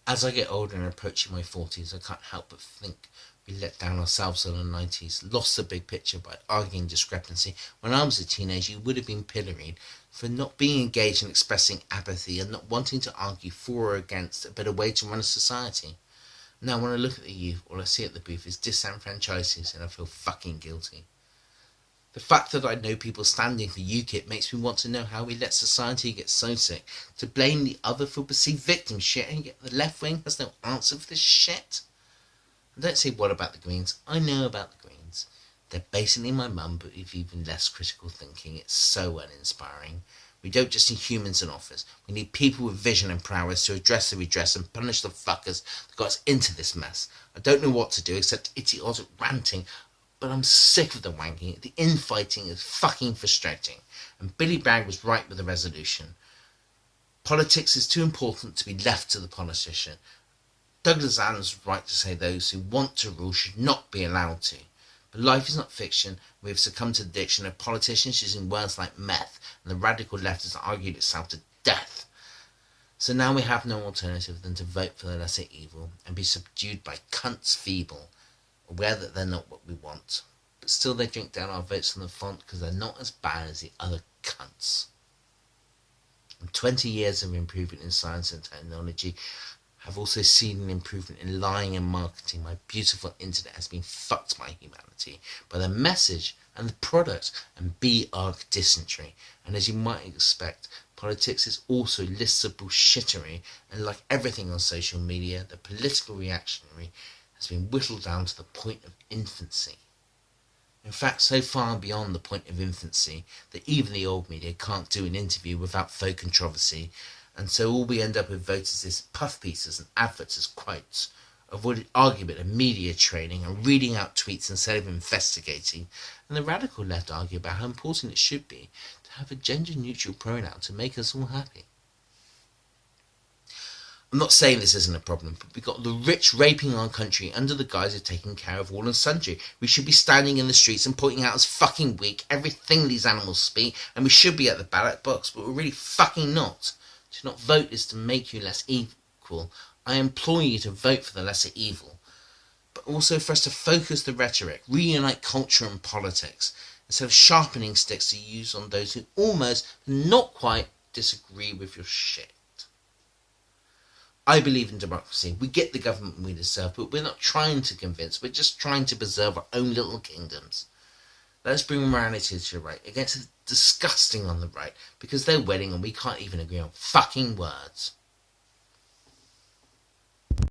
As I get older and approaching my 40s, I can't help but think we let down ourselves in the 90s, lost the big picture by arguing discrepancy. When I was a teenager, you would have been pilloried for not being engaged in expressing apathy and not wanting to argue for or against a better way to run a society. Now, when I look at the youth, all I see at the booth is disenfranchises and I feel fucking guilty. The fact that I know people standing for UKIP makes me want to know how we let society get so sick to blame the other for perceived victim shit, and yet the left wing has no answer for this shit. And don't say what about the Greens. I know about the Greens. They're basically my mum, but with even less critical thinking. It's so uninspiring. We don't just need humans in office. We need people with vision and prowess to address the redress and punish the fuckers that got us into this mess. I don't know what to do except idiotic ranting, but I'm sick of the wanking. The infighting is fucking frustrating. And Billy Bragg was right with the resolution. Politics is too important to be left to the politician. Douglas Adams was right to say those who want to rule should not be allowed to. But life is not fiction. We have succumbed to the addiction of politicians using words like meth, and the radical left has argued itself to death. So now we have no alternative than to vote for the lesser evil and be subdued by cunts feeble, aware that they're not what we want. But still they drink down our votes from the font because they're not as bad as the other cunts. And 20 years of improvement in science and technology have also seen an improvement in lying and marketing. My beautiful internet has been fucked by humanity, by the message and the product and B-arc dysentery. And as you might expect, politics is also lists of bullshittery, and like everything on social media, the political reactionary has been whittled down to the point of infancy. In fact, so far beyond the point of infancy that even the old media can't do an interview without faux controversy, and so all we end up with votes is puff pieces and adverts as quotes, avoided argument and media training and reading out tweets instead of investigating, and the radical left argue about how important it should be to have a gender-neutral pronoun to make us all happy. I'm not saying this isn't a problem, but we've got the rich raping our country under the guise of taking care of all and sundry. We should be standing in the streets and pointing out as fucking weak everything these animals speak, and we should be at the ballot box, but we're really fucking not. To not vote is to make you less equal. I implore you to vote for the lesser evil, but also for us to focus the rhetoric, reunite culture and politics, instead of sharpening sticks to use on those who almost, not quite, disagree with your shit. I believe in democracy. We get the government we deserve, but we're not trying to convince. We're just trying to preserve our own little kingdoms. Let us bring morality to the right against the disgusting on the right, because they're winning and we can't even agree on fucking words.